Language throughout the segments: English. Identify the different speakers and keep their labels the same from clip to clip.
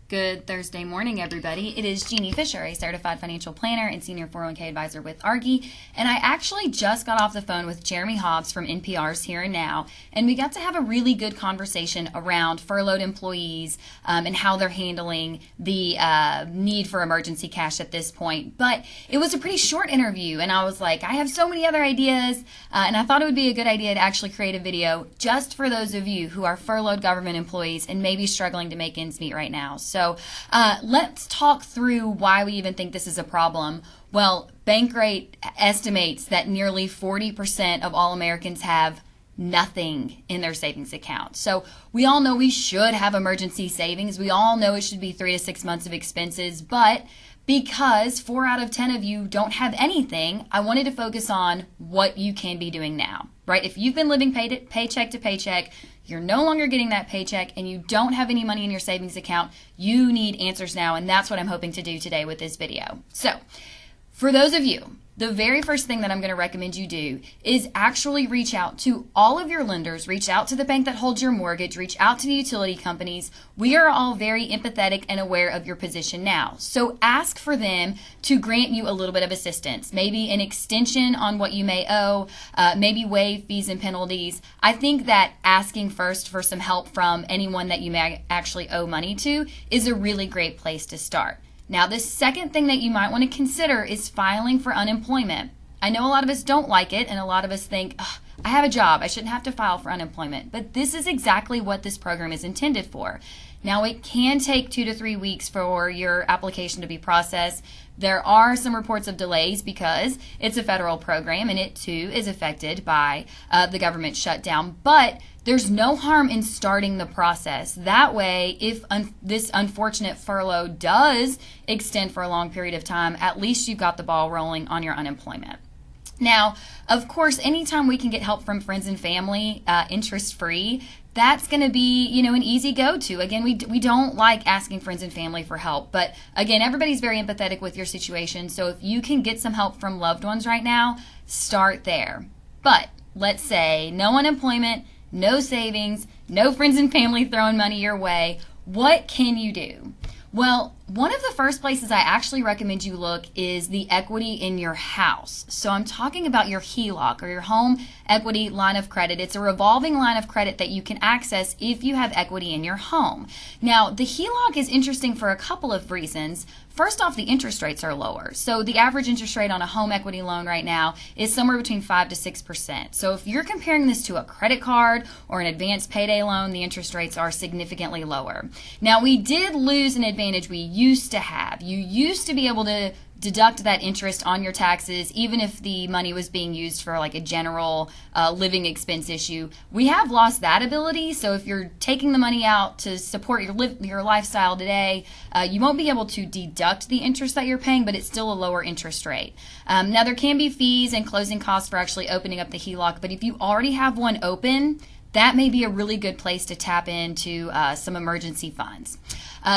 Speaker 1: Good Thursday morning, everybody. It is Jeannie Fisher, a certified financial planner and senior 401k advisor with Argy, and I actually just got off the phone with Jeremy Hobbs from NPR's Here and Now, and we got to have a really good conversation around furloughed employees and how they're handling the need for emergency cash at this point. But it was a pretty short interview, and I was like, I have so many other ideas, and I thought it would be a good idea to actually create a video just for those of you who are furloughed government employees and maybe struggling to make ends meet right now. So let's talk through why we even think this is a problem. Well, Bankrate estimates that nearly 40% of all Americans have nothing in their savings account. So we all know we should have emergency savings. We all know it should be 3 to 6 months of expenses, but because 4 out of 10 of you don't have anything, I wanted to focus on what you can be doing now, right? If you've been living paycheck to paycheck, you're no longer getting that paycheck, and you don't have any money in your savings account, you need answers now, and that's what I'm hoping to do today with this video. So, for those of you, the very first thing that I'm going to recommend you do is actually reach out to all of your lenders, reach out to the bank that holds your mortgage, reach out to the utility companies. We are all very empathetic and aware of your position now. So ask for them to grant you a little bit of assistance, maybe an extension on what you may owe, maybe waive fees and penalties. I think that asking first for some help from anyone that you may actually owe money to is a really great place to start. Now, the second thing that you might want to consider is filing for unemployment. I know a lot of us don't like it, and a lot of us think, I have a job, I shouldn't have to file for unemployment. But this is exactly what this program is intended for. Now, it can take 2 to 3 weeks for your application to be processed. There are some reports of delays because it's a federal program, and it too is affected by the government shutdown. But there's no harm in starting the process. That way, if this unfortunate furlough does extend for a long period of time, at least you've got the ball rolling on your unemployment. Now, of course, anytime we can get help from friends and family, interest-free, that's going to be, an easy go-to. Again, we don't like asking friends and family for help, but again, everybody's very empathetic with your situation, so if you can get some help from loved ones right now, start there. But let's say no unemployment, no savings, no friends and family throwing money your way. What can you do? Well, one of the first places I actually recommend you look is the equity in your house. So I'm talking about your HELOC, or your home equity line of credit. It's a revolving line of credit that you can access if you have equity in your home. Now, the HELOC is interesting for a couple of reasons. First off, the interest rates are lower. So the average interest rate on a home equity loan right now is somewhere between 5 to 6%. So if you're comparing this to a credit card or an advanced payday loan, the interest rates are significantly lower. Now, we did lose an advantage we used to have. You used to be able to deduct that interest on your taxes even if the money was being used for like a general living expense issue. We have lost that ability, so if you're taking the money out to support your lifestyle today, you won't be able to deduct the interest that you're paying, but it's still a lower interest rate. Now, there can be fees and closing costs for actually opening up the HELOC, but if you already have one open, that may be a really good place to tap into some emergency funds.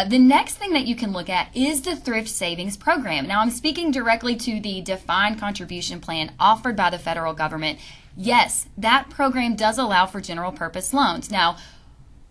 Speaker 1: The next thing that you can look at is the Thrift Savings Program. Now, I'm speaking directly to the defined contribution plan offered by the federal government. Yes, that program does allow for general purpose loans. Now,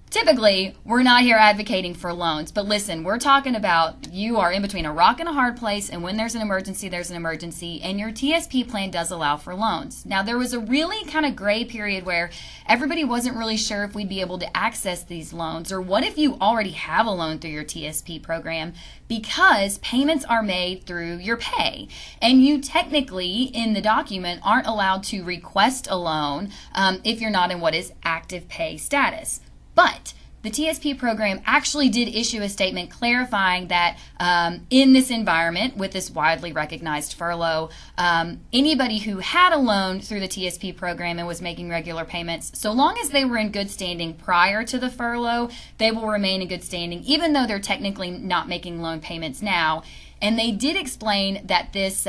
Speaker 1: typically, we're not here advocating for loans, but listen, we're talking about you are in between a rock and a hard place, and when there's an emergency, and your TSP plan does allow for loans. Now, there was a really kind of gray period where everybody wasn't really sure if we'd be able to access these loans, or what if you already have a loan through your TSP program, because payments are made through your pay, and you technically, in the document, aren't allowed to request a loan if you're not in what is active pay status. But the TSP program actually did issue a statement clarifying that in this environment, with this widely recognized furlough, anybody who had a loan through the TSP program and was making regular payments, so long as they were in good standing prior to the furlough, they will remain in good standing, even though they're technically not making loan payments now. And they did explain that this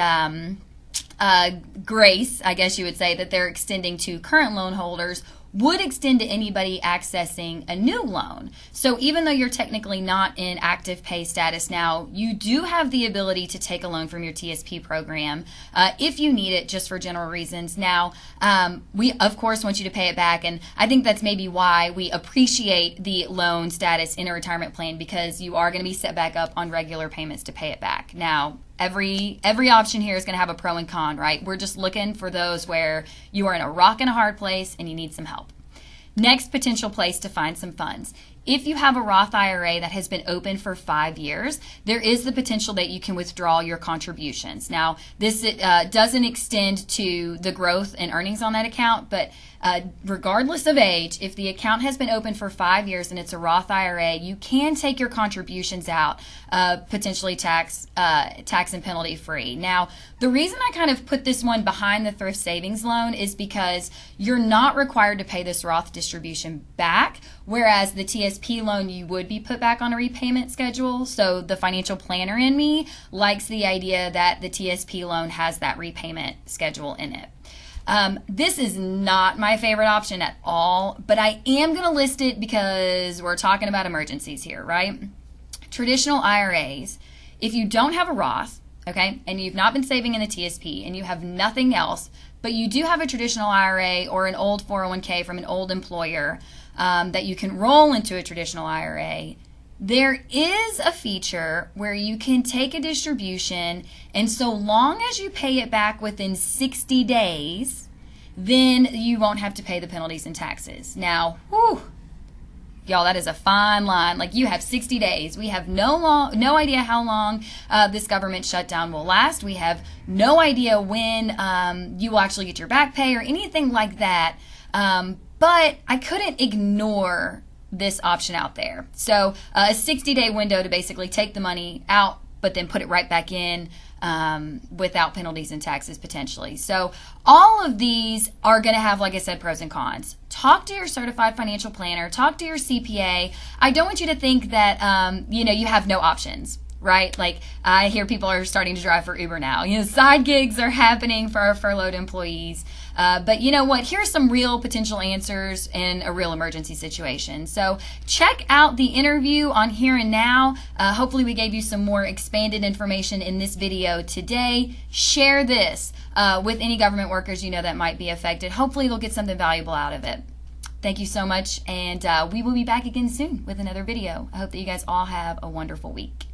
Speaker 1: grace, I guess you would say, that they're extending to current loan holders would extend to anybody accessing a new loan. So even though you're technically not in active pay status now, you do have the ability to take a loan from your TSP program if you need it, just for general reasons. Now, we of course want you to pay it back, and I think that's maybe why we appreciate the loan status in a retirement plan, because you are going to be set back up on regular payments to pay it back. Now, every option here is going to have a pro and con, right? We're just looking for those where you are in a rock and a hard place and you need some help. Next potential place to find some funds. If you have a Roth IRA that has been open for 5 years, there is the potential that you can withdraw your contributions. Now, this doesn't extend to the growth and earnings on that account, but regardless of age, if the account has been open for 5 years and it's a Roth IRA, you can take your contributions out, potentially tax and penalty free. Now, the reason I kind of put this one behind the thrift savings loan is because you're not required to pay this Roth distribution back, whereas the TSP loan you would be put back on a repayment schedule. So the financial planner in me likes the idea that the TSP loan has that repayment schedule in it. This is not my favorite option at all, but I am going to list it because we're talking about emergencies here, right? Traditional IRAs, if you don't have a Roth, okay, and you've not been saving in the TSP and you have nothing else, but you do have a traditional IRA or an old 401k from an old employer that you can roll into a traditional IRA, there is a feature where you can take a distribution, and so long as you pay it back within 60 days, then you won't have to pay the penalties and taxes. Now, whew, y'all, that is a fine line. Like, you have 60 days. We have no idea how long this government shutdown will last. We have no idea when you will actually get your back pay or anything like that. But I couldn't ignore this option out there. So a 60-day window to basically take the money out, but then put it right back in without penalties and taxes potentially. So all of these are going to have, like I said, pros and cons. Talk to your certified financial planner. Talk to your CPA. I don't want you to think that you have no options. Right? Like, I hear people are starting to drive for Uber now. Side gigs are happening for our furloughed employees. But you know what? Here's some real potential answers in a real emergency situation. So check out the interview on Here and Now. Hopefully we gave you some more expanded information in this video today. Share this with any government workers you know that might be affected. Hopefully they'll get something valuable out of it. Thank you so much, and we will be back again soon with another video. I hope that you guys all have a wonderful week.